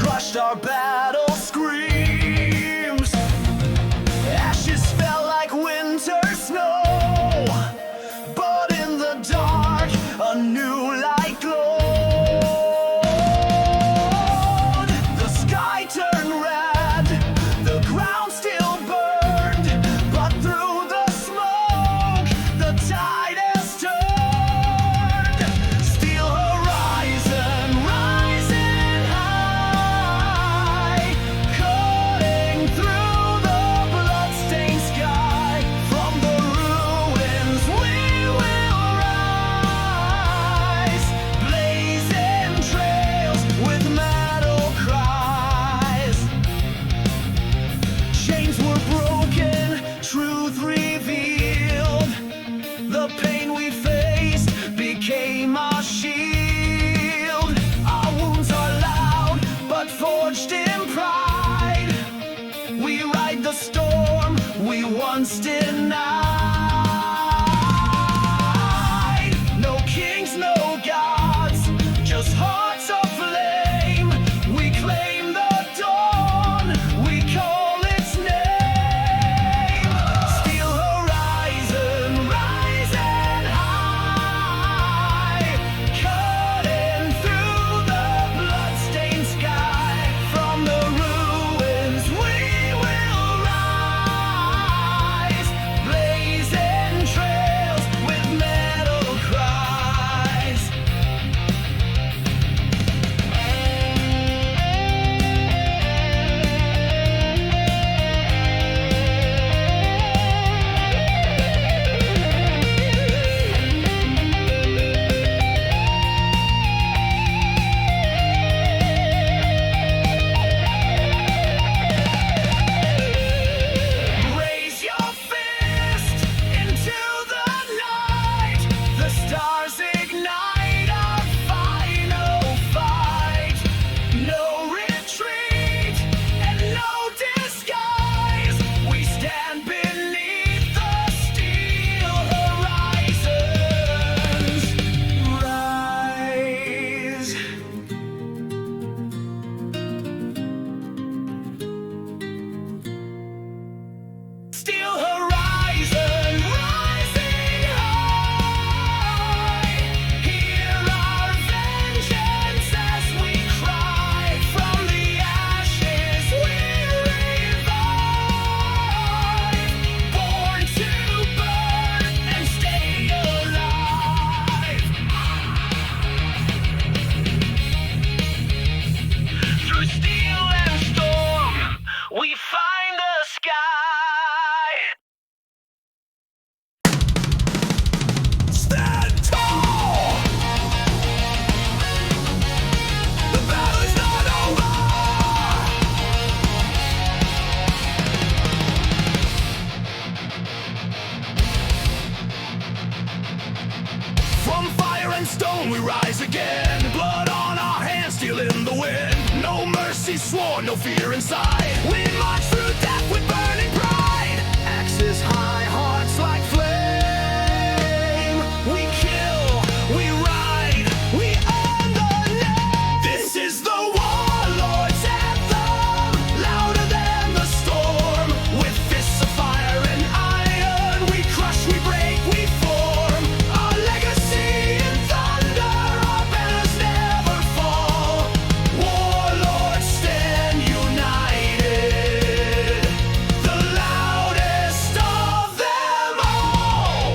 crushed our battle screams. Ashes fell like winter snow, but in the dark a new light glowed. The sky turned red, the ground still burned, but through the smoke the tide has turned. Steel horizon rising high, cutting through the bloodstained sky. From the ruins we will rise, blazing trails with metal cries. Chains were broken, truth revealed. The pain we faced became our shield. Our wounds are loud, but forged in pride. We ride the storm we once denied. No kings, no gods, just hearts aflame. We claim the dawn, we call its name. Steel horizon rising high, cutting through the bloodstained sky. From the ruins we will rise, blazing trails with metal cries. Raise your fist into the night. The stars ignite our final fight. No retreat and no disguise. We stand beneath the steel horizons. Rise. Steel horizon rising high. Hear our vengeance as we cry. From the ashes we revive, born to burn and stay alive. Through steel and storm, we find the sky. Stand tall! The battle is not over! From fire and stone we rise again. Blood on our hands, steel in the wind. No mercy sworn, no fear inside. We march through death with burning pride. Axes high, hearts like flame. We kill, we ride, we earn the name. This is the Warlord's anthem, louder than the storm. With fists of fire and iron, we crush, we break, we form. Our legacy in thunder, our banners never fall. Warlords stand united, the loudest of them all.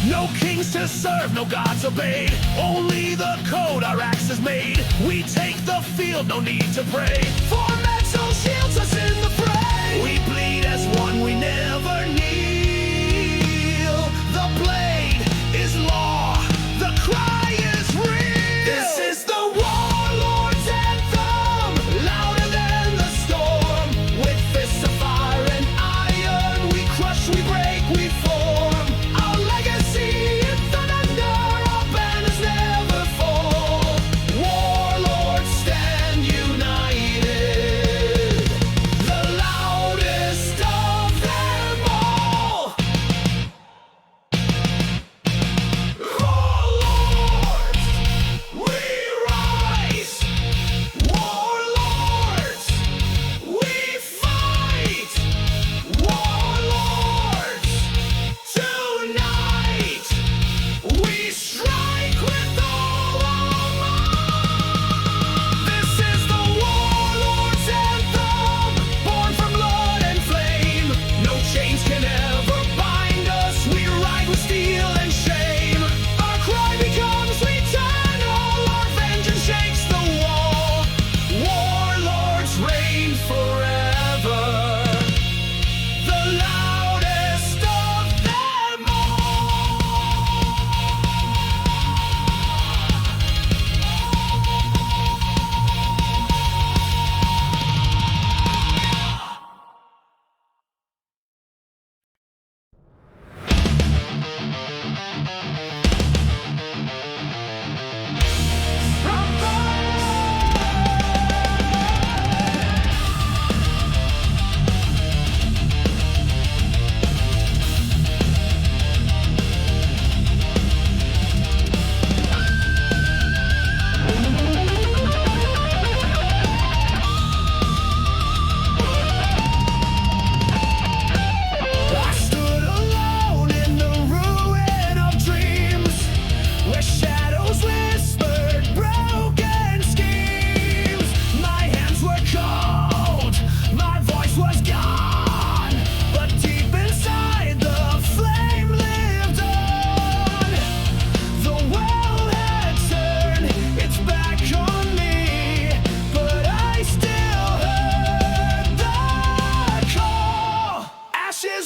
No kings to serve, no gods obeyed. Only the code our axe has made. We take the field, no need to pray. For metal shields us in the fray. We bleed as one, we never kneel. The blade is law, the cry is real. This is the Warlord's anthem, louder than the storm. With fists of fire and iron, we crush, we break, we form. Our legacy in thunder, our banners never fall. Warlords stand united, the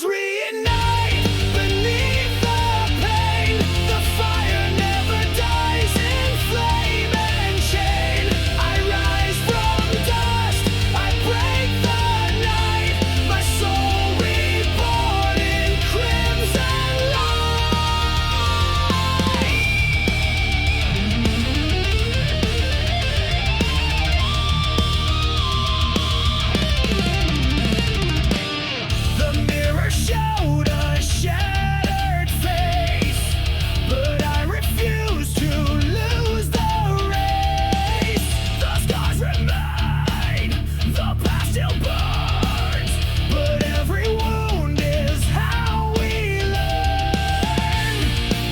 Ashes reignite beneath the pain. The fire never dies in flame and chain. I rise from dust, I break the night. My soul reborn in crimson light. The mirror showed a shattered face, but I refuse to lose the race. The scars remain, the past still burns, but every wound is how we learn.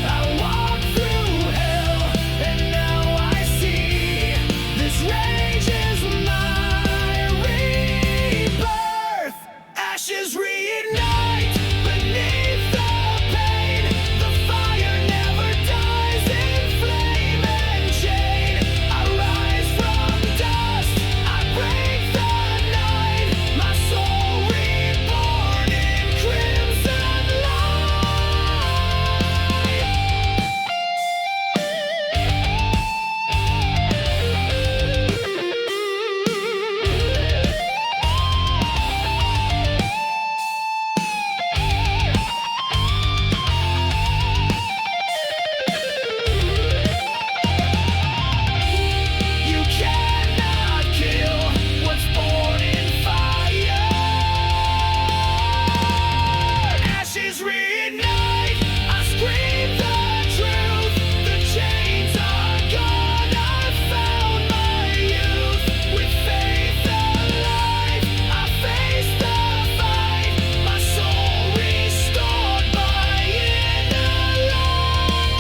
I walked through hell, and now I see this rage is my rebirth. Ashes reignite beneath the pain. The fire never dies in flame and chain. I rise from dust, I break the night. My soul reborn in crimson You cannot kill what's born in fire. Ashes reignite, I scream the truth. The chains are gone, I found my youth. With faith alive, I face the fight. My soul restored, my inner light.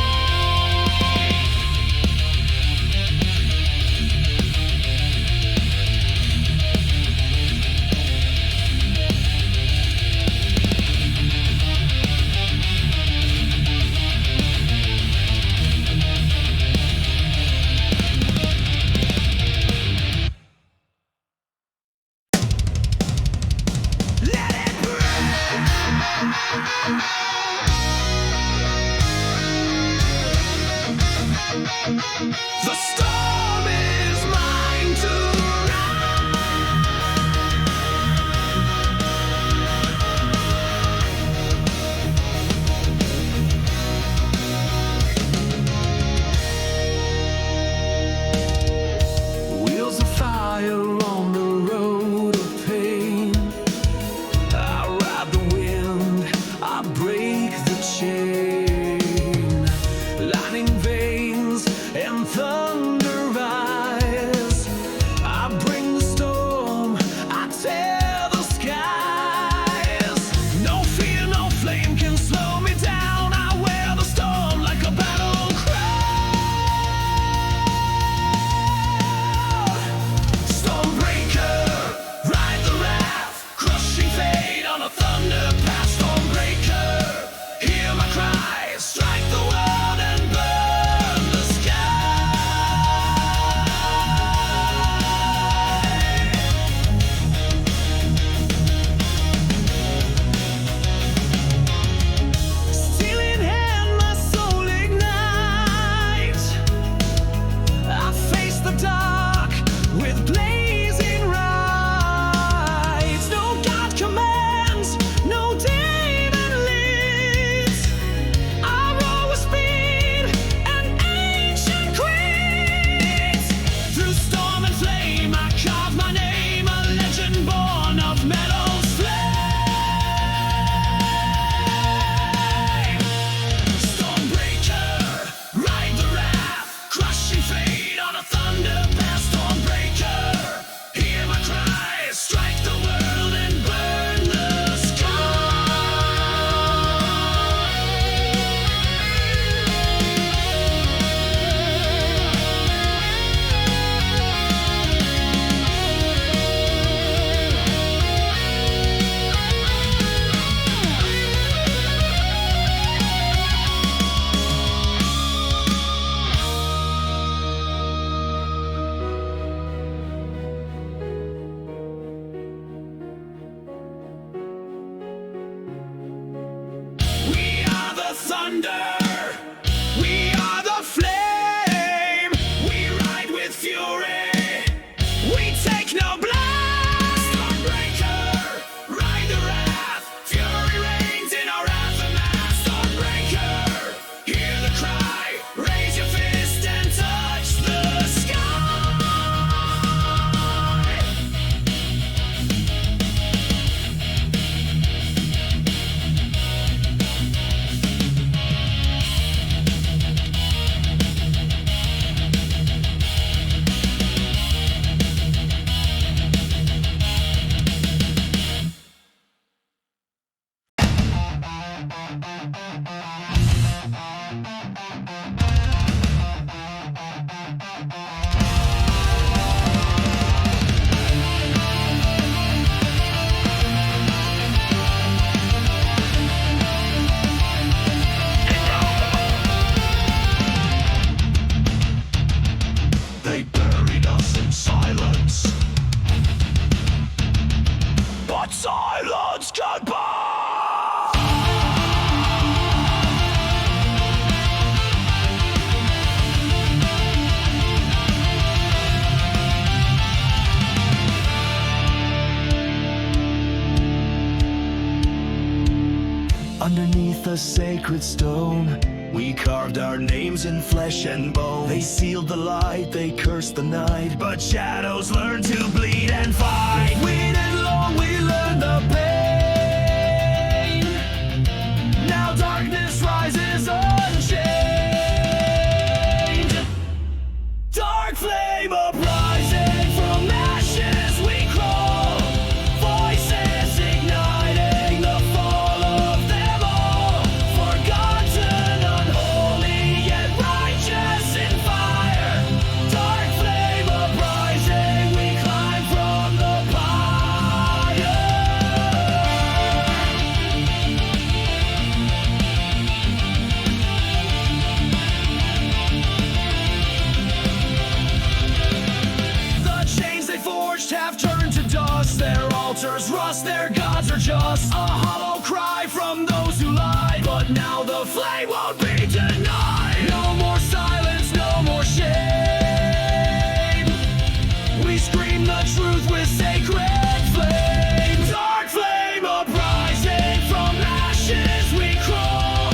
Let it burn. The storm is mine to ride. Wheels of fire on the road of pain. I ride the wind, I break Underneath a sacred stone, we carved our names in flesh and bone. They sealed the light, they cursed the night, but shadows learned to bleed and fight. We waited long, we learned the pain. Now darkness rises unchained. Dark flame uprising from ashes we crawl. Voices igniting the fall of them all. Forgotten, unholy, yet righteous in fire. Dark flame uprising, we climb from the pyre. The chains they forged have turned to dust. Their altars rust, their gods are just a hollow cry from those who lied. But now the flame won't be denied. No more silence, no more shame. We scream the truth with sacred flame. Dark flame uprising from ashes we crawl.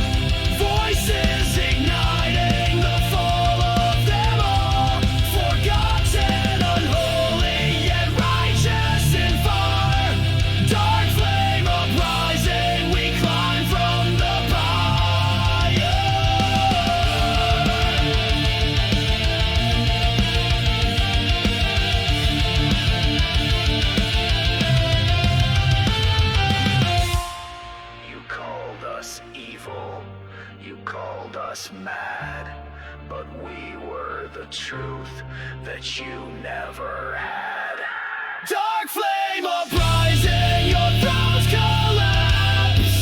Voices igniting the fall of them all. Forgotten, unholy, yet righteous in fire. Dark flame uprising, we climb from the pyre. You called us evil, you called us mad, but we were the truth that you never had. Dark flame uprising, your thrones collapse.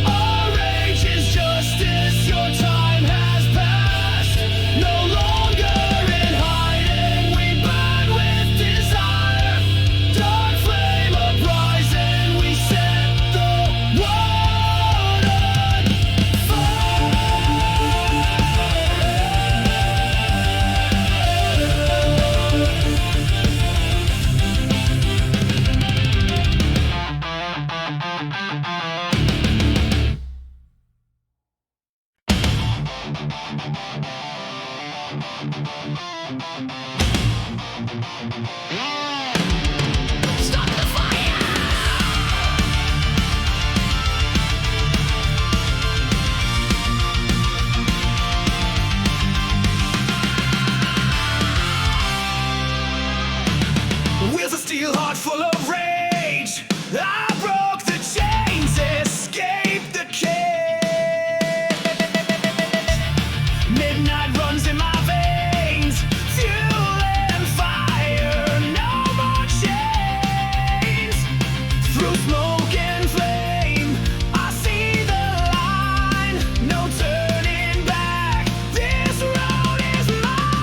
Our rage is justice, your time has passed. No longer in hiding, we burn with desire. Dark flame uprising, we set the world on Stop the fire! Wheels of steel, heart full of rage. I broke the chains, escaped the cage. Midnight runs in my veins, fuel and fire. No more chains. Through smoke and flame, I see the line. No turning back. This road is mine.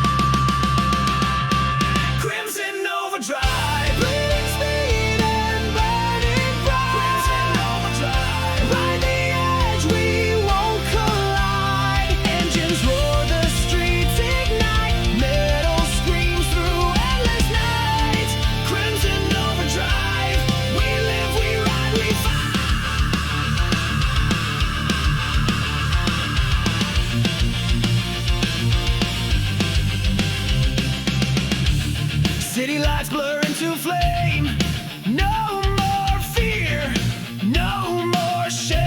Crimson overdrive, bleeding speed and burning bright. Crimson overdrive, ride the edge, we won't collide. Engines roar, the streets ignite. Metal screams through endless nights. Crimson overdrive, we live, we ride, we fight. City lights blur into flame. No more fear, no more shame.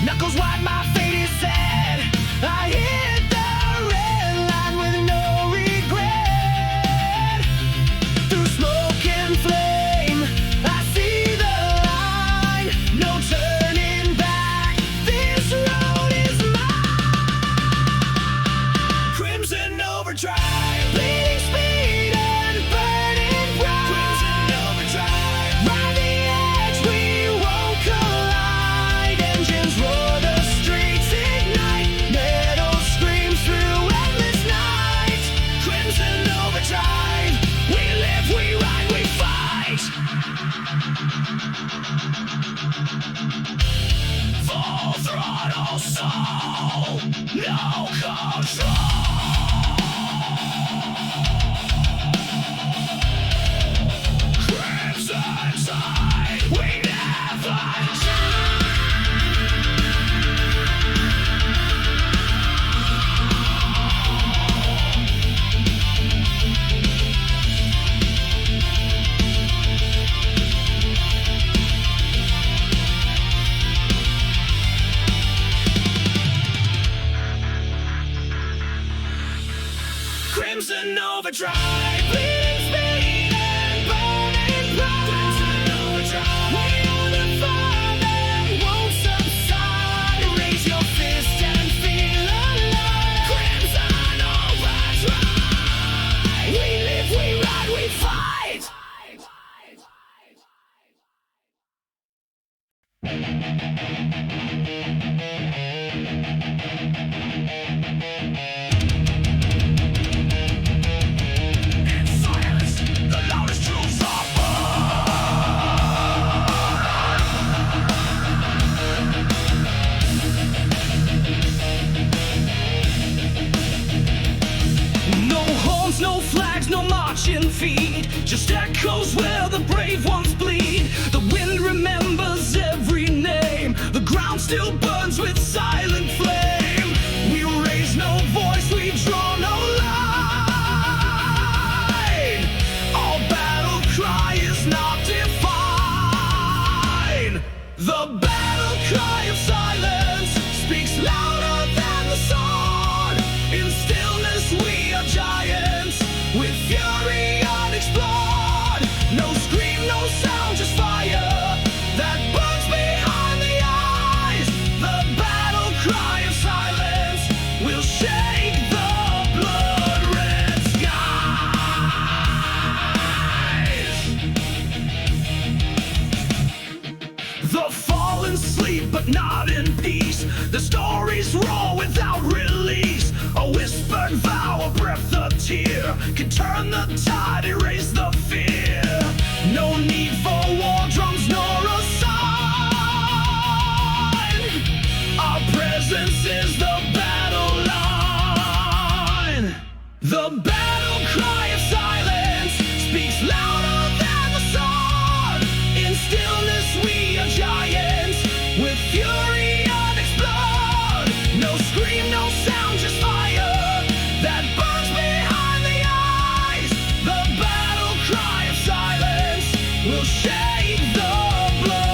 Knuckles white, my fate is sad. I hit the red line with no regret. Through smoke and flame, I see the line. No turning back. This road is mine. Crimson overdrive, bleeding speed and burning bright. Crimson overdrive, ride the edge, we won't collide. Engines roar, the streets ignite. Metal screams through endless night. Crimson overdrive, we live, we ride, we fight. Full throttle soul, no control. Crimson tide, we never Crimson Overdrive, bleeding speed and burning pride. Crimson Overdrive, we are the fire that won't subside. Raise your fist and feel alive. Crimson Overdrive, we live, we ride, we fight. The loudest troops are no horns, no flags, no marching feet, just echoes where the brave ones bleed. The wind remembers every name, the ground still burns with silent flame. We raise no voice, we draw no line. Our battle cry is not defined. The battle cry of silence speaks louder than the sword. In stillness we are giants, with fury unexplored. No scream, no sound, just fire that burns behind the eyes. The battle cry of silence will shake the blood-red skies. The fallen sleep, but not in peace. The stories roar without release. A whispered vow, a breath, a tear can turn the tide, erase the fear. No need for war drums nor a sign. Our presence is the battle line. The battle cry of silence speaks louder than the sword. In stillness we are giants, with fury unexplored. No scream, no sound, just fire that burns behind the eyes. The battle cry of silence will shake the blood.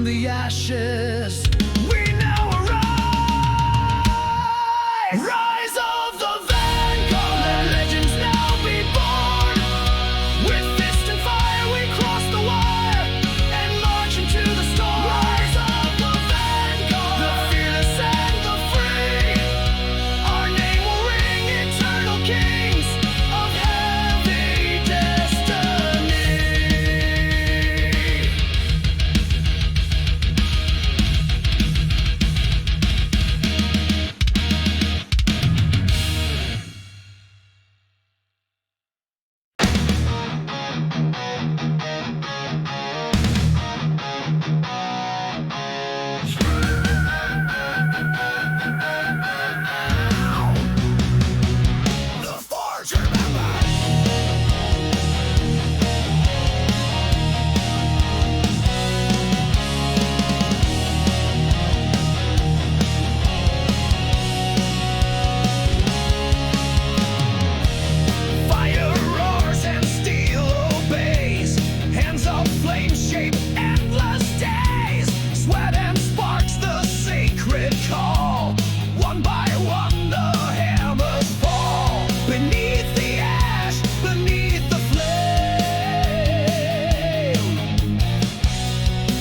from the ashes. We now arise, rise of the Vanguard. Let legends now be born. With fist and fire we cross the wire and march into the storm. Rise of the Vanguard, the fearless and the free. Our name will ring eternal kings of heavy destiny. The Forge, remember. Fire roars and steel obeys. Hands of flame shape endless days. Sweat and sparks the sacred call. One by one the hammers fall. Beneath the ash, beneath the flame.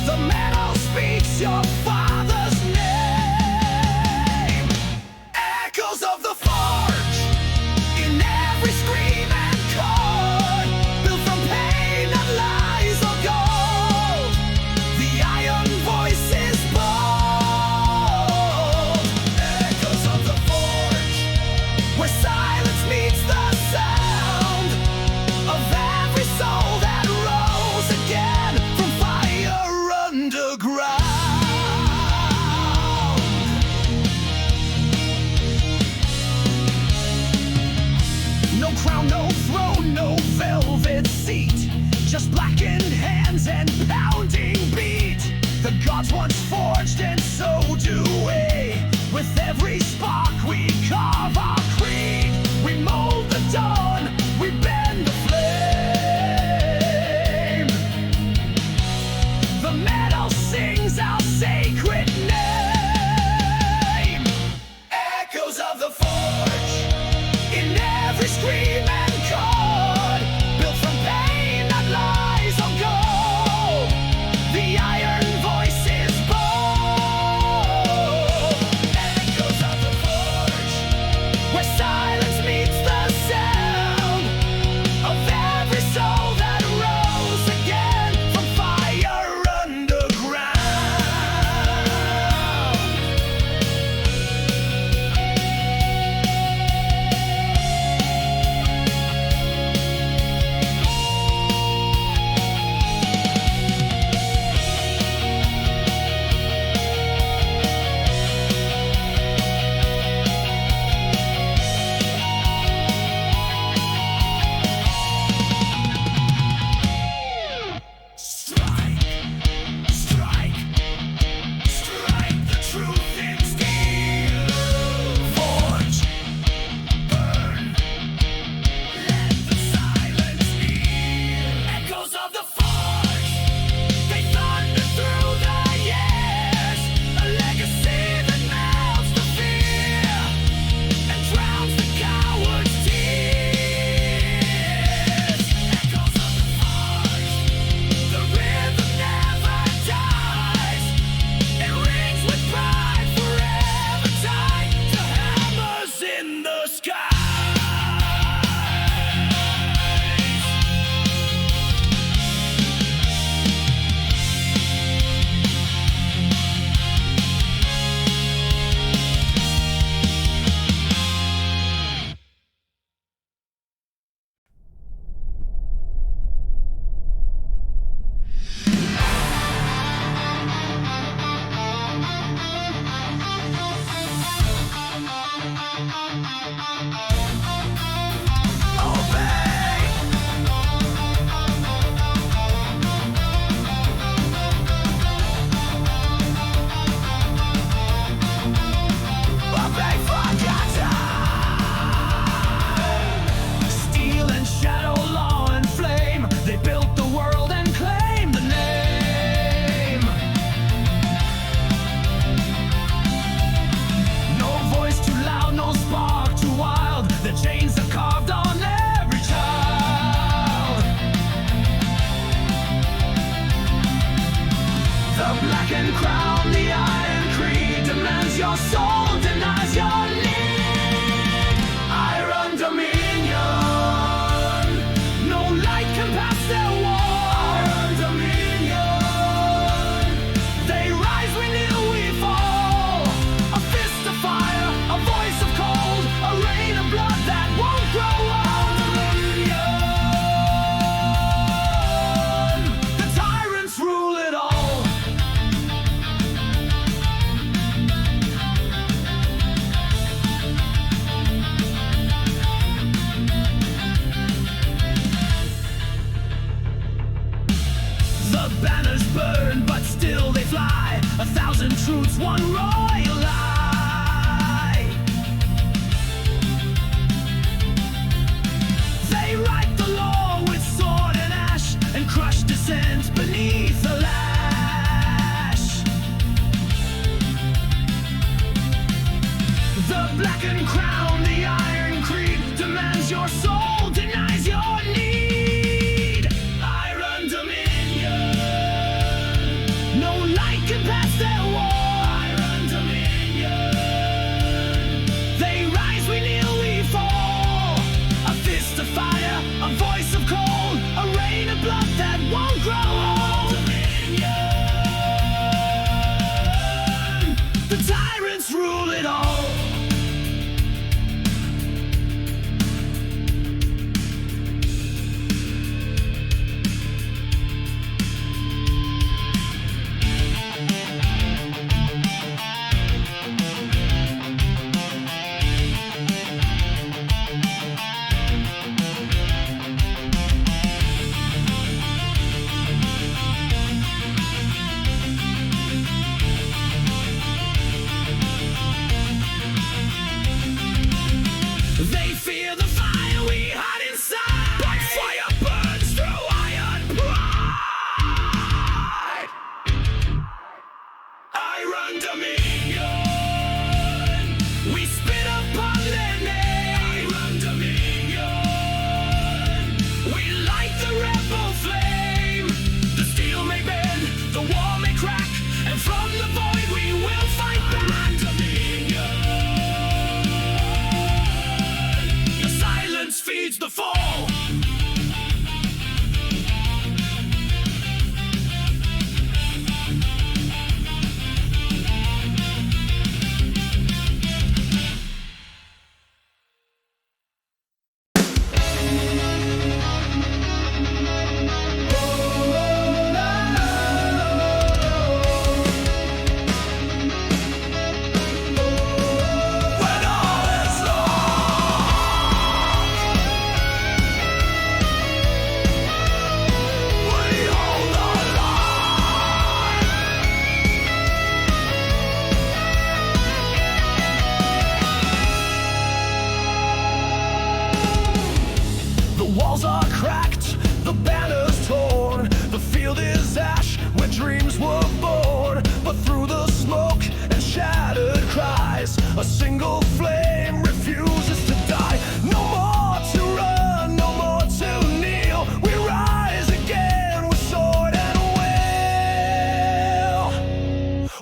The metal speaks your father's name. Echoes of the forge in every scream and chord, built from pain that lies or gold. The iron voice is bold. Echoes of the forge, where silence meets the sound of every soul that rose again from fire underground. No crown, no throne, no velvet seat. Just blackened hands and pounding beat. The gods once forged and so do we. With every spark we carve our creed. We mold the dawn, we bend the flame. The metal sings our sacred name. Echoes of the forge in every scream and chord, built from pain that lies on gold. The iron voice is bold. Echoes of the forge, where silence meets the sound of every soul that rose again from fire underground. Strike, strike, strike the truth in steel. Forge, burn, let the silence heal. Echoes of the forge, they thunder through the years. A legacy that melts the fear and drowns the coward's tears. Echoes of the forge, the rhythm never dies. It rings with pride, forever tied to hammers in the skies. one royal lie. They write the law with sword and ash and crush dissent beneath the lash. The blackened crown, the iron creed, demands your soul, denies your need. Iron Dominion, no light can pass their wall. Iron Dominion, they rise, we kneel, we fall. A fist of fire, a voice of cold, a rain of blood that won't grow old. Dominion, the tyrants rule it all. They fear the fire we hide inside, but fire burns through iron pride. Iron Dominion, we spit upon their name. Iron Dominion, we light the rebel flame. The steel may bend, the wall may crack, and from the void we will fight back. Iron Dominion, your silence feeds the fall. When all is we hold our line. The walls are cracked, the banner's torn, the field is ash where dreams were born. But through the smoke and shattered cries, a single flame refuses to die. No more to run, no more to kneel. We rise again with sword and will.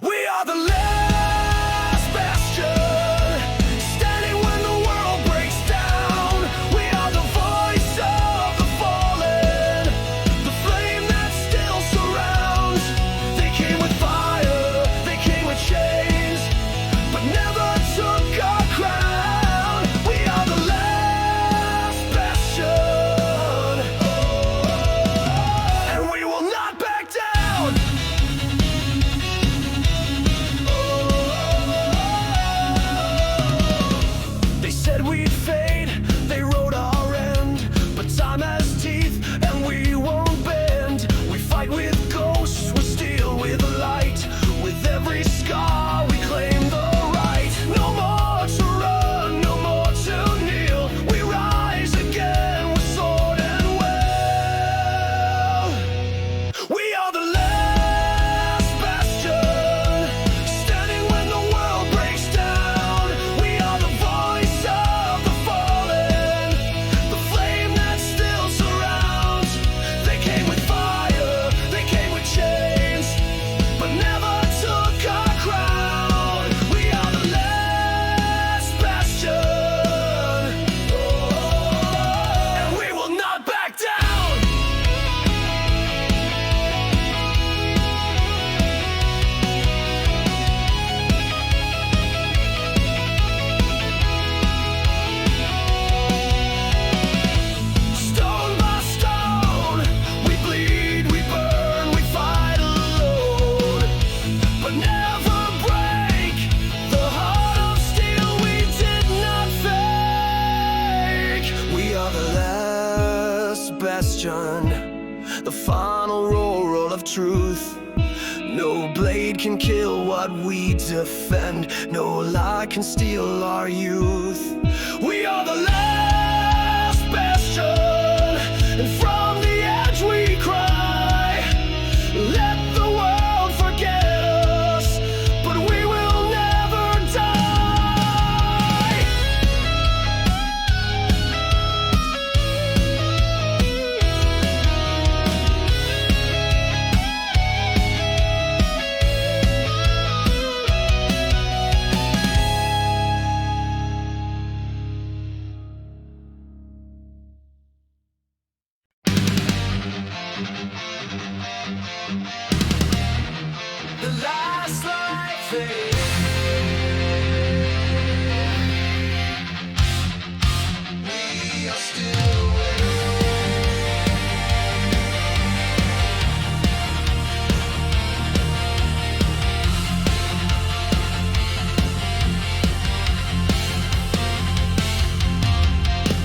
We are the last bastion, standing when the world breaks down. We are the voice of the fallen, the flame that still surrounds. They came with fire, they came with chains, but never took our crown. We are the last bastion, and we will not back down. They said we'd fade, they wrote our end, but time has teeth and we won't bend. We fight with ghosts, we steal with light. With every scar we claim the right. No more to run, no more to kneel. We rise again with sword and will. We are the last bastion, standing when the world breaks down. We are the voice of the fallen, the flame that still surrounds. They came with fire, they came with chains, but never took our crown. We are the last bastion, and we will not back down. Stone by stone, we bleed, we burn, we fight alone, but never break the heart of steel we did not fake. We are the last bastion, the final roll of truth. No blade can kill what we defend. No lie can steal our youth. We are the last bastion, and from the edge we cry, let the world forget us, but we will never die. The last light fades. We are still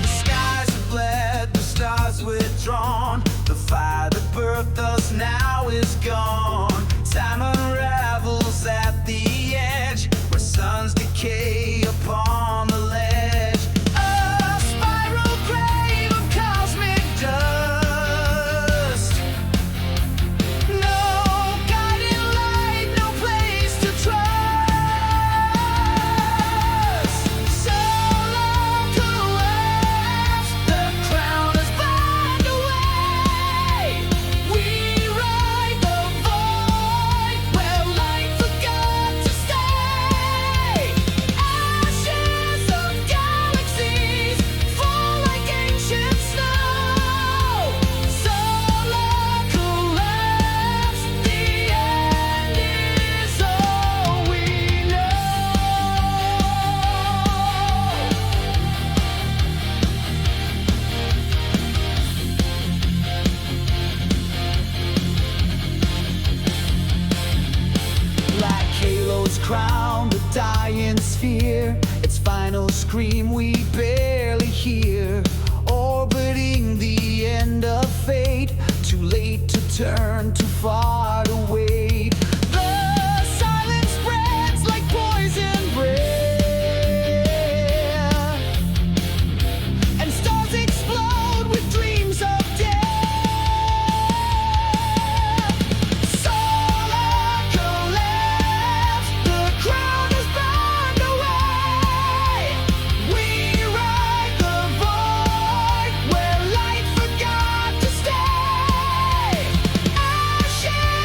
the skies have bled, the stars withdrawn. The fire that birthed us now is gone. Time unravels at the edge, where suns decay upon the ledge. A spiral grave of cosmic dust. No guiding light, no place to trust. Solar collapse, the crown is burned away. We ride the void where light forgot to stay. Ashes of galaxies fall like ancient snow. Solar collapse, the end is all we know. Black halos crown the dying sphere. Its final scream we barely hear. Orbiting the end of fate. Too late to turn, too far to wait. The silence spreads like poison breath, and stars explode with dreams of death. Solar collapse, the crown is burned away. We ride the void where light forgot to stay. Ashes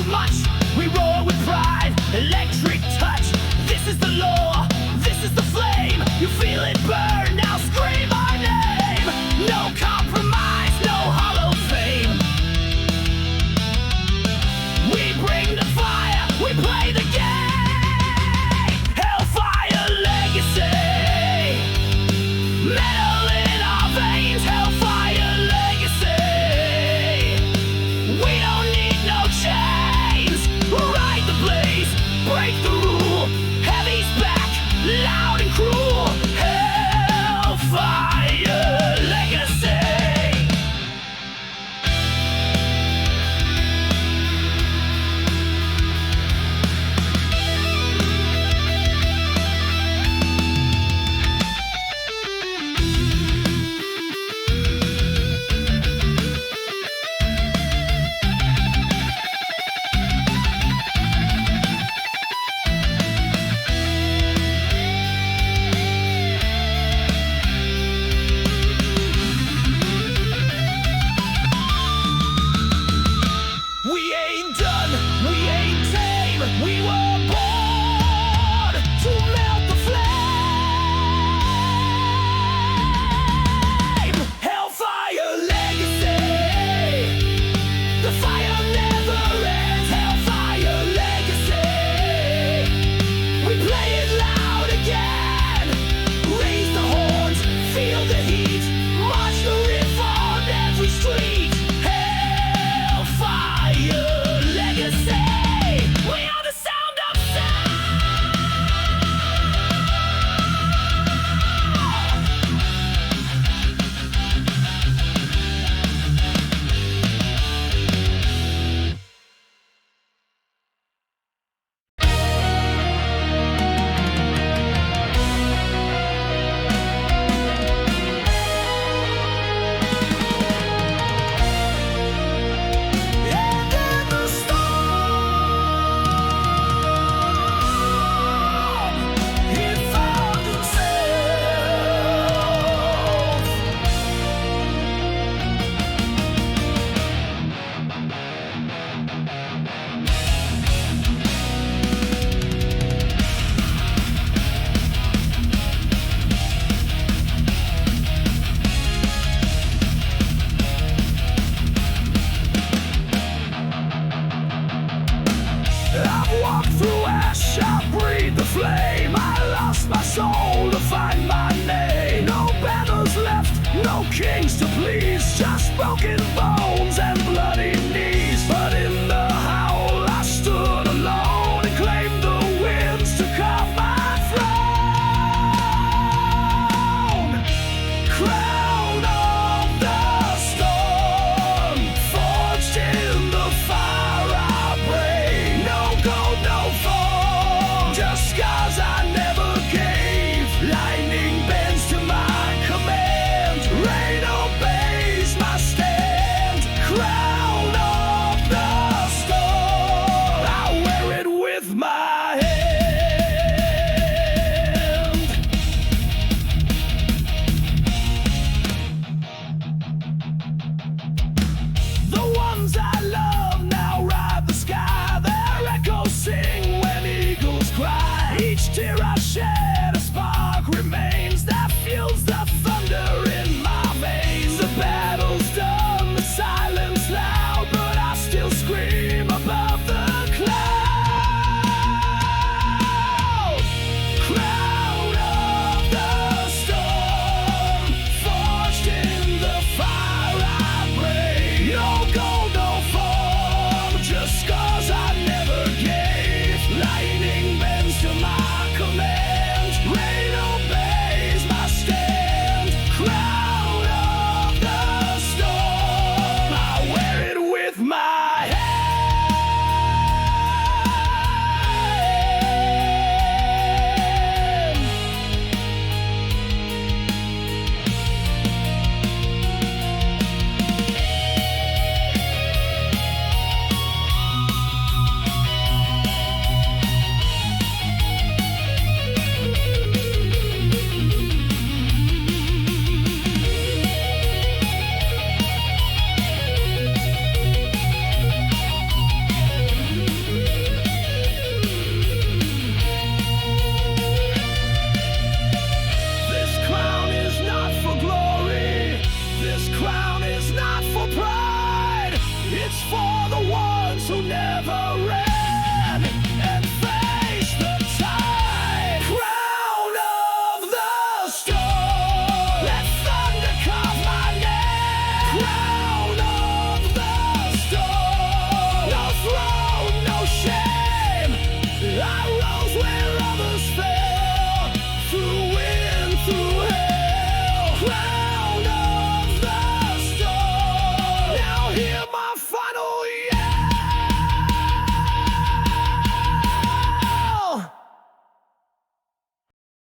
much. We roar with pride, electric touch. This is the law, this is the flame. You feel it burn, now scream our name. No compromise, no hollow fame. We bring the fire, we play the game. Hellfire Legacy. Metal in our veins, Hellfire Legacy. We don't need no chains. Ride the blaze, break the rule. Heavy's back, loud and cruel. Hellfire Legacy. We ain't done, we ain't tame. We were born to melt the flame. Hellfire Legacy. The fire never ends. Hellfire Legacy. We play it loud again. Raise the horns, feel the heat. March the riff on every street. Hellfire Legacy. We are the sound of sound. And in the storm, he found himself. I've walked through ash, I breathe the flame. I lost my soul to find my name. No battles left, no kings to please, just broken bones